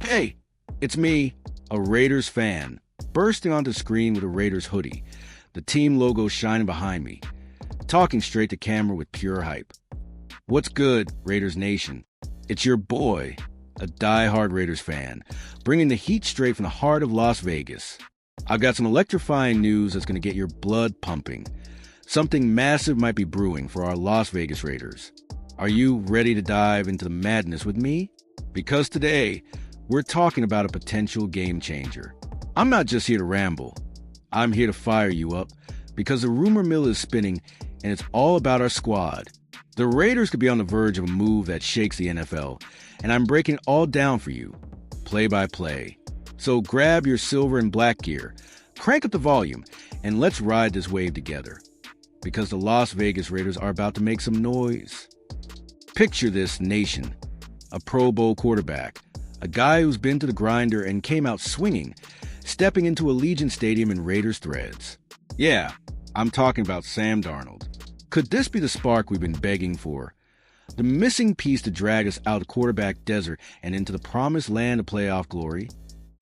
Hey, it's me, a Raiders fan, bursting onto the screen with a Raiders hoodie, the team logo shining behind me, talking straight to camera with pure hype. What's good, Raiders Nation? It's your boy, a die-hard Raiders fan, bringing the heat straight from the heart of Las Vegas. I've got some electrifying news that's going to get your blood pumping. Something massive might be brewing for our Las Vegas Raiders. Are you ready to dive into the madness with me? Because today, we're talking about a potential game changer. I'm not just here to ramble. I'm here to fire you up because the rumor mill is spinning and it's all about our squad. The Raiders could be on the verge of a move that shakes the NFL, and I'm breaking it all down for you, play by play. So grab your silver and black gear, crank up the volume, and let's ride this wave together. Because the Las Vegas Raiders are about to make some noise. Picture this, nation. A Pro Bowl quarterback, a guy who's been to the grinder and came out swinging, stepping into Allegiant Stadium in Raiders threads. Yeah, I'm talking about Sam Darnold. Could this be the spark we've been begging for? The missing piece to drag us out of the quarterback desert and into the promised land of playoff glory?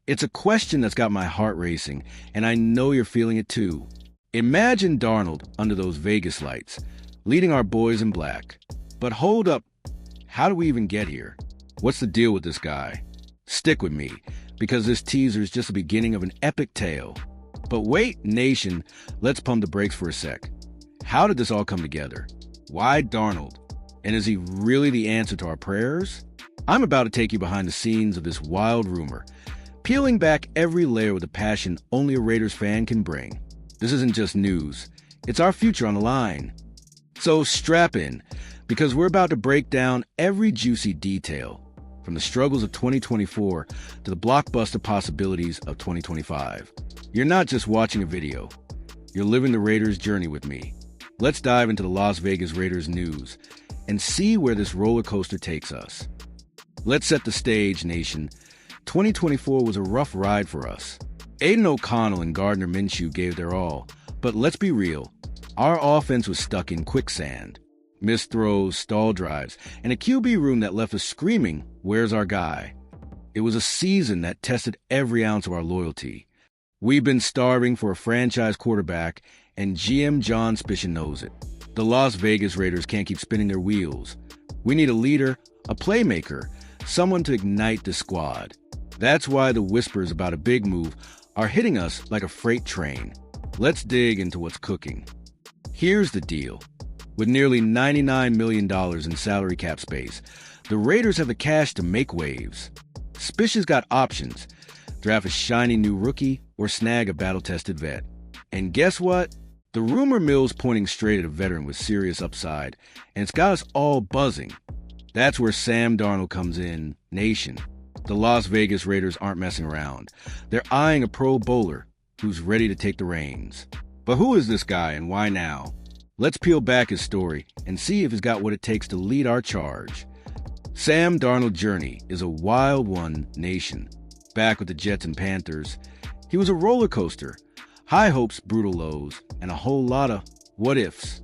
It's a question that's got my heart racing, and I know you're feeling it too. Imagine Darnold under those Vegas lights, leading our boys in black. But hold up, how do we even get here? What's the deal with this guy? Stick with me, because this teaser is just the beginning of an epic tale. But wait, nation, let's pump the brakes for a sec. How did this all come together? Why Darnold? And is he really the answer to our prayers? I'm about to take you behind the scenes of this wild rumor, peeling back every layer with the passion only a Raiders fan can bring. This isn't just news, it's our future on the line. So strap in, because we're about to break down every juicy detail, from the struggles of 2024 to the blockbuster possibilities of 2025. You're not just watching a video, you're living the Raiders' journey with me. Let's dive into the Las Vegas Raiders news and see where this roller coaster takes us. Let's set the stage, nation. 2024 was a rough ride for us. Aiden O'Connell and Gardner Minshew gave their all, but let's be real. Our offense was stuck in quicksand. Missed throws, stall drives, and a QB room that left us screaming, "Where's our guy?" It was a season that tested every ounce of our loyalty. We've been starving for a franchise quarterback, and GM John Spishin knows it. The Las Vegas Raiders can't keep spinning their wheels. We need a leader, a playmaker, someone to ignite the squad. That's why the whispers about a big move are hitting us like a freight train. Let's dig into what's cooking. Here's the deal. With nearly $99 million in salary cap space, the Raiders have the cash to make waves. Spish has got options. Draft a shiny new rookie or snag a battle-tested vet. And guess what? The rumor mill's pointing straight at a veteran with serious upside, and it's got us all buzzing. That's where Sam Darnold comes in, nation. The Las Vegas Raiders aren't messing around. They're eyeing a Pro Bowler who's ready to take the reins. But who is this guy and why now? Let's peel back his story and see if he's got what it takes to lead our charge. Sam Darnold's journey is a wild one, nation. Back with the Jets and Panthers, he was a roller coaster. High hopes, brutal lows, and a whole lot of what-ifs.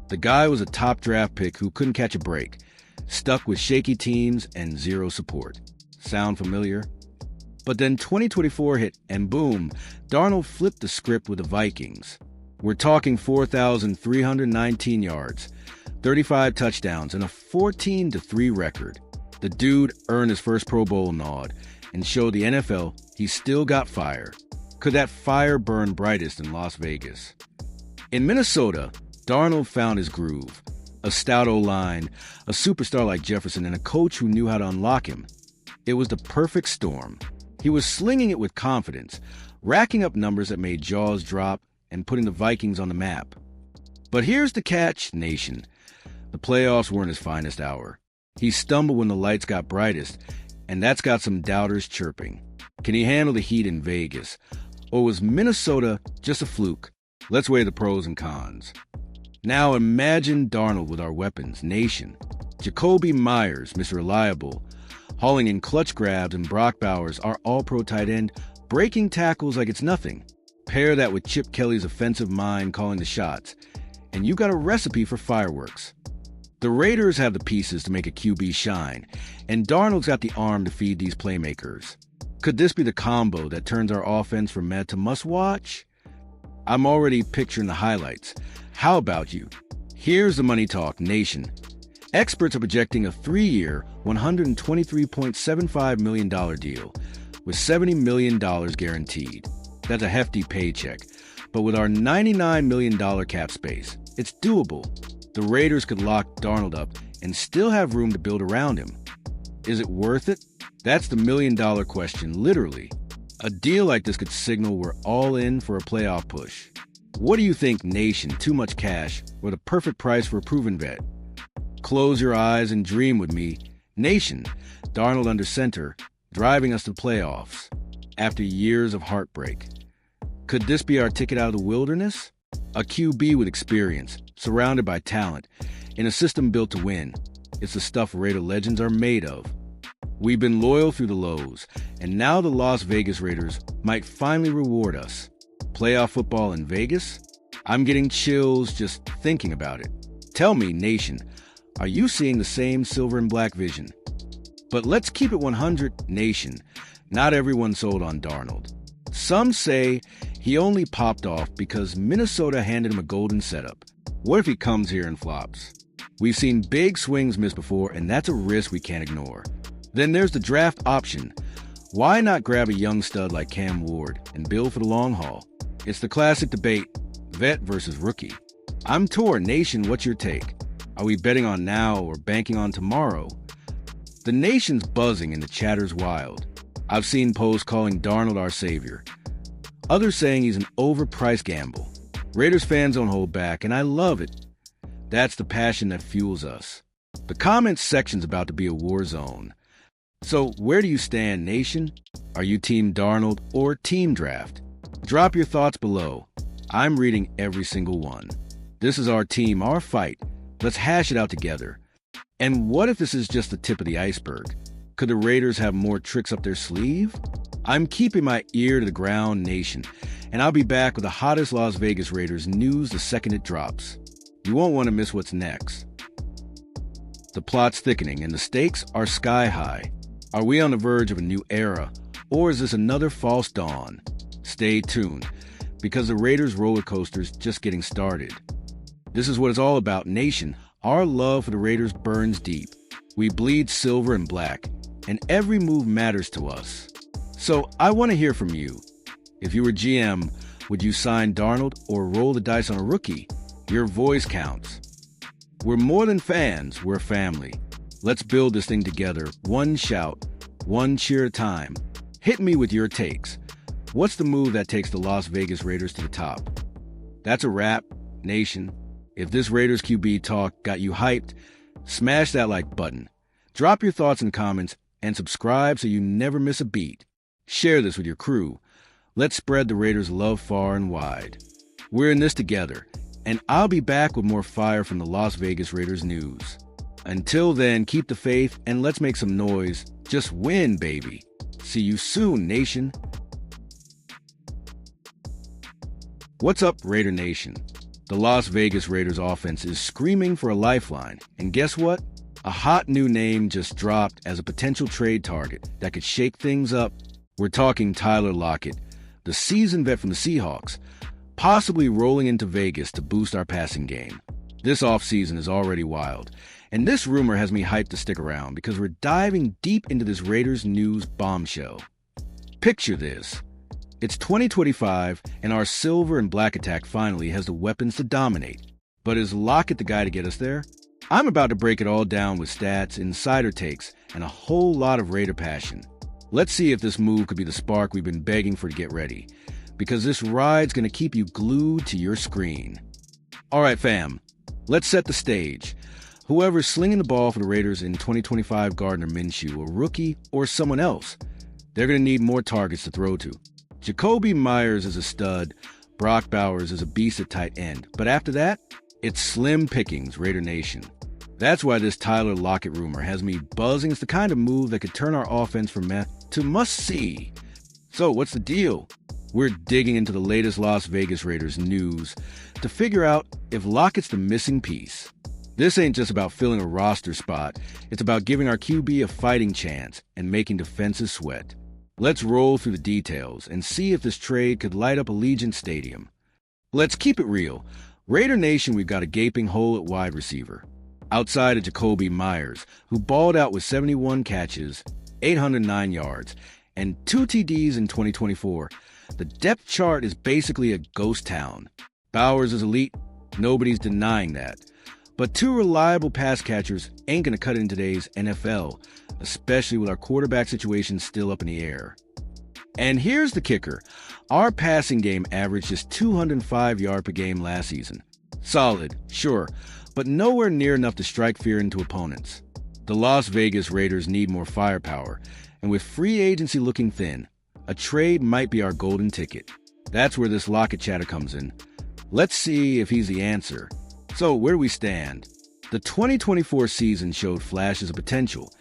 The guy was a top draft pick who couldn't catch a break, stuck with shaky teams and zero support. Sound familiar? But then 2024 hit, and boom, Darnold flipped the script with the Vikings. We're talking 4,319 yards, 35 touchdowns, and a 14-3 record. The dude earned his first Pro Bowl nod and showed the NFL he's still got fire. Could that fire burn brightest in Las Vegas? In Minnesota, Darnold found his groove. A stout O-line, a superstar like Jefferson, and a coach who knew how to unlock him. It was the perfect storm. He was slinging it with confidence, racking up numbers that made jaws drop and putting the Vikings on the map. But here's the catch, nation. The playoffs weren't his finest hour. He stumbled when the lights got brightest, and that's got some doubters chirping. Can he handle the heat in Vegas? Or was Minnesota just a fluke? Let's weigh the pros and cons. Now imagine Darnold with our weapons, nation. Jakobi Meyers, Mr. Reliable, hauling in clutch grabs, and Brock Bowers, our all-pro tight end, breaking tackles like it's nothing. Pair that with Chip Kelly's offensive mind calling the shots, and you got a recipe for fireworks. The Raiders have the pieces to make a QB shine, and Darnold's got the arm to feed these playmakers. Could this be the combo that turns our offense from meh to must-watch? I'm already picturing the highlights. How about you? Here's the Money Talk Nation. Experts are projecting a 3-year, $123.75 million deal with $70 million guaranteed. That's a hefty paycheck. But with our $99 million cap space, it's doable. The Raiders could lock Darnold up and still have room to build around him. Is it worth it? That's the million-dollar question, literally. A deal like this could signal we're all in for a playoff push. What do you think, Nation? Too much cash or the perfect price for a proven vet? Close your eyes and dream with me. Nation, Darnold under center, driving us to the playoffs after years of heartbreak. Could this be our ticket out of the wilderness? A QB with experience, surrounded by talent, in a system built to win. It's the stuff Raider legends are made of. We've been loyal through the lows, and now the Las Vegas Raiders might finally reward us. Playoff football in Vegas? I'm getting chills just thinking about it. Tell me, Nation, are you seeing the same silver and black vision? But let's keep it 100, Nation. Not everyone sold on Darnold. Some say he only popped off because Minnesota handed him a golden setup. What if he comes here and flops? We've seen big swings miss before, and that's a risk we can't ignore. Then there's the draft option. Why not grab a young stud like Cam Ward and build for the long haul? It's the classic debate, vet versus rookie. I'm torn, Nation, what's your take? Are we betting on now or banking on tomorrow? The Nation's buzzing and the chatter's wild. I've seen posts calling Darnold our savior. Others saying he's an overpriced gamble. Raiders fans don't hold back, and I love it. That's the passion that fuels us. The comments section's about to be a war zone. So where do you stand, Nation? Are you Team Darnold or Team Draft? Drop your thoughts below. I'm reading every single one. This is our team, our fight. Let's hash it out together. And what if this is just the tip of the iceberg? Could the Raiders have more tricks up their sleeve? I'm keeping my ear to the ground, Nation, and I'll be back with the hottest Las Vegas Raiders news the second it drops. You won't want to miss what's next. The plot's thickening and the stakes are sky high. Are we on the verge of a new era, or is this another false dawn? Stay tuned, because the Raiders roller coaster's just getting started. This is what it's all about, Nation. Our love for the Raiders burns deep. We bleed silver and black, and every move matters to us. So I want to hear from you. If you were GM, would you sign Darnold or roll the dice on a rookie? Your voice counts. We're more than fans, we're family. Let's build this thing together, one shout, one cheer at a time. Hit me with your takes. What's the move that takes the Las Vegas Raiders to the top? That's a wrap, Nation. If this Raiders QB talk got you hyped, smash that like button. Drop your thoughts in comments and subscribe so you never miss a beat. Share this with your crew. Let's spread the Raiders' love far and wide. We're in this together, and I'll be back with more fire from the Las Vegas Raiders news. Until then, keep the faith and let's make some noise. Just win, baby. See you soon, Nation. What's up, Raider Nation? The Las Vegas Raiders offense is screaming for a lifeline. And guess what? A hot new name just dropped as a potential trade target that could shake things up. We're talking Tyler Lockett, the seasoned vet from the Seahawks, possibly rolling into Vegas to boost our passing game. This offseason is already wild, and this rumor has me hyped to stick around because we're diving deep into this Raiders news bombshell. Picture this. It's 2025, and our silver and black attack finally has the weapons to dominate. But is Lockett the guy to get us there? I'm about to break it all down with stats, insider takes, and a whole lot of Raider passion. Let's see if this move could be the spark we've been begging for to get ready, because this ride's going to keep you glued to your screen. All right, fam, let's set the stage. Whoever's slinging the ball for the Raiders in 2025, Gardner Minshew, a rookie, or someone else, they're going to need more targets to throw to. Jacoby Myers is a stud, Brock Bowers is a beast at tight end, but after that, it's slim pickings, Raider Nation. That's why this Tyler Lockett rumor has me buzzing. It's the kind of move that could turn our offense from meh to must-see. So what's the deal? We're digging into the latest Las Vegas Raiders news to figure out if Lockett's the missing piece. This ain't just about filling a roster spot. It's about giving our QB a fighting chance and making defenses sweat. Let's roll through the details and see if this trade could light up Allegiant Stadium. Let's keep it real. Raider Nation, we've got a gaping hole at wide receiver. Outside of Jakobi Meyers, who balled out with 71 catches, 809 yards, and 2 TDs in 2024, the depth chart is basically a ghost town. Bowers is elite, nobody's denying that. But 2 reliable pass catchers ain't going to cut it in today's NFL, especially with our quarterback situation still up in the air. And here's the kicker. Our passing game averaged just 205 yards per game last season. Solid, sure, but nowhere near enough to strike fear into opponents. The Las Vegas Raiders need more firepower, and with free agency looking thin, a trade might be our golden ticket. That's where this Lockett chatter comes in. Let's see if he's the answer. So, where do we stand? The 2024 season showed flashes of potential,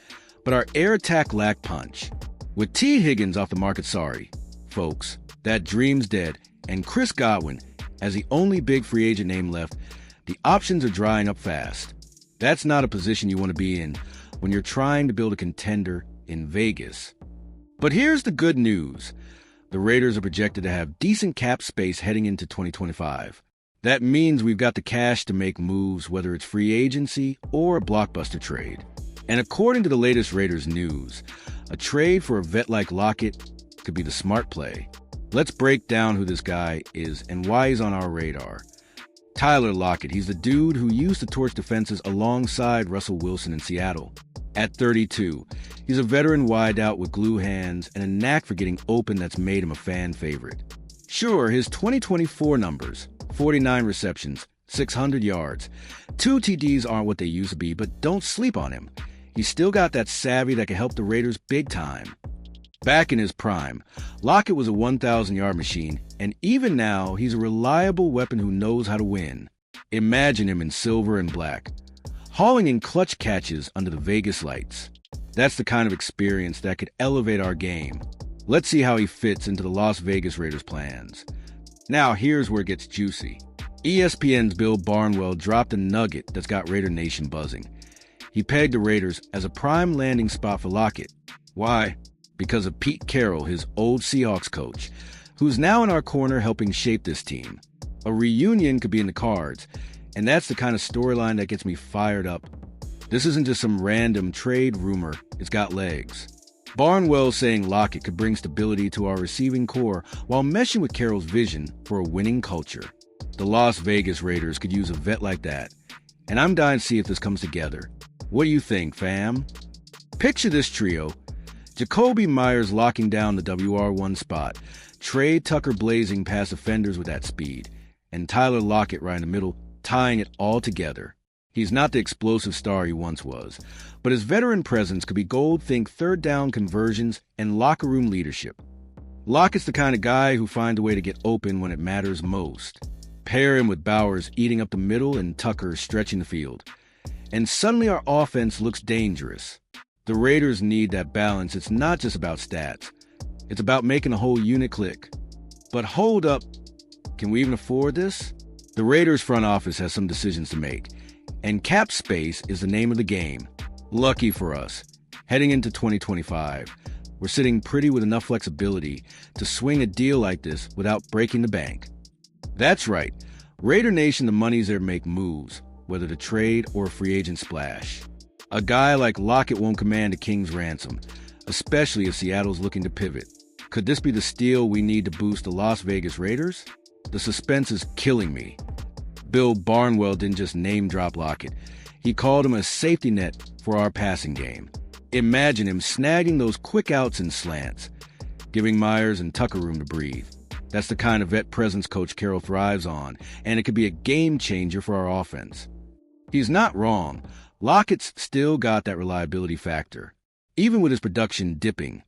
but our air attack lacked punch. With T. Higgins off the market, sorry, folks, that dream's dead, and Chris Godwin as the only big free agent name left, the options are drying up fast. That's not a position you want to be in when you're trying to build a contender in Vegas. But here's the good news. The Raiders are projected to have decent cap space heading into 2025. That means we've got the cash to make moves, whether it's free agency or a blockbuster trade. And according to the latest Raiders news, a trade for a vet like Lockett could be the smart play. Let's break down who this guy is and why he's on our radar. Tyler Lockett, he's the dude who used to torch defenses alongside Russell Wilson in Seattle. At 32, he's a veteran wideout with glue hands and a knack for getting open that's made him a fan favorite. Sure, his 2024 numbers, 49 receptions, 600 yards. 2 TDs aren't what they used to be, but don't sleep on him. He's still got that savvy that can help the Raiders big time. Back in his prime, Lockett was a 1,000-yard machine, and even now, he's a reliable weapon who knows how to win. Imagine him in silver and black, hauling in clutch catches under the Vegas lights. That's the kind of experience that could elevate our game. Let's see how he fits into the Las Vegas Raiders' plans. Now, here's where it gets juicy. ESPN's Bill Barnwell dropped a nugget that's got Raider Nation buzzing. He pegged the Raiders as a prime landing spot for Lockett. Why? Because of Pete Carroll, his old Seahawks coach, who's now in our corner helping shape this team. A reunion could be in the cards, and that's the kind of storyline that gets me fired up. This isn't just some random trade rumor, it's got legs. Barnwell's saying Lockett could bring stability to our receiving core while meshing with Carroll's vision for a winning culture. The Las Vegas Raiders could use a vet like that, and I'm dying to see if this comes together. What do you think, fam? Picture this trio. Jakobi Meyers locking down the WR1 spot, Trey Tucker blazing past defenders with that speed, and Tyler Lockett right in the middle, tying it all together. He's not the explosive star he once was, but his veteran presence could be gold, think third down conversions and locker room leadership. Lockett's the kind of guy who finds a way to get open when it matters most. Pair him with Bowers eating up the middle and Tucker stretching the field. And suddenly our offense looks dangerous. The Raiders need that balance. It's not just about stats. It's about making the whole unit click. But hold up, can we even afford this? The Raiders front office has some decisions to make, and cap space is the name of the game. Lucky for us, heading into 2025, we're sitting pretty with enough flexibility to swing a deal like this without breaking the bank. That's right, Raider Nation, the money's there to make moves, whether to trade or a free agent splash. A guy like Lockett won't command a king's ransom, especially if Seattle's looking to pivot. Could this be the steal we need to boost the Las Vegas Raiders? The suspense is killing me. Bill Barnwell didn't just name-drop Lockett. He called him a safety net for our passing game. Imagine him snagging those quick outs and slants, giving Meyers and Tucker room to breathe. That's the kind of vet presence Coach Carroll thrives on, and it could be a game-changer for our offense. He's not wrong. Lockett's still got that reliability factor, even with his production dipping.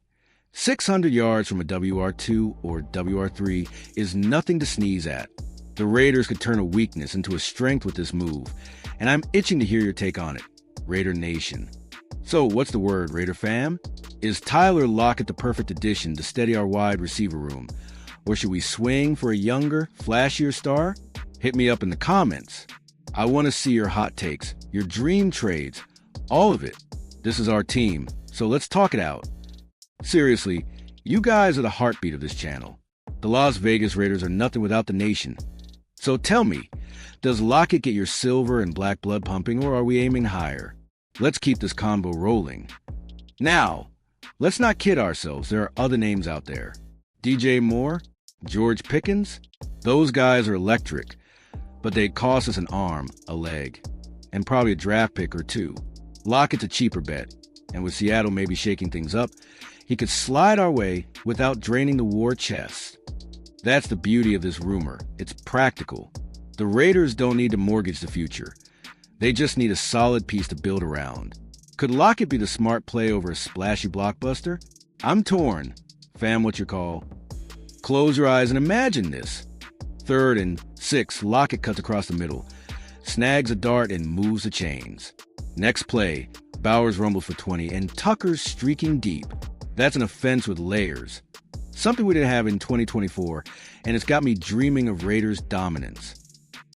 600 yards from a WR2 or WR3 is nothing to sneeze at. The Raiders could turn a weakness into a strength with this move, and I'm itching to hear your take on it, Raider Nation. So what's the word, Raider fam? Is Tyler Lockett the perfect addition to steady our wide receiver room? Or should we swing for a younger, flashier star? Hit me up in the comments. I want to see your hot takes your dream trades, all of it. This is our team, so let's talk it out. Seriously, you guys are the heartbeat of this channel. The Las Vegas Raiders are nothing without the nation. So tell me, does Lockett get your silver and black blood pumping, or are we aiming higher? Let's keep this convo rolling. Now, let's not kid ourselves. There are other names out there. DJ Moore, George Pickens, those guys are electric, but they'd cost us an arm, a leg, and probably a draft pick or two. Lockett's a cheaper bet, and with Seattle maybe shaking things up, he could slide our way without draining the war chest. That's the beauty of this rumor. It's practical. The Raiders don't need to mortgage the future. They just need a solid piece to build around. Could Lockett be the smart play over a splashy blockbuster? I'm torn. Fam, what you call? Close your eyes and imagine this. 3rd and 6, Lockett cuts across the middle, snags a dart and moves the chains. Next play, Bowers rumbles for 20 and Tucker's streaking deep. That's an offense with layers. Something we didn't have in 2024, and it's got me dreaming of Raiders dominance.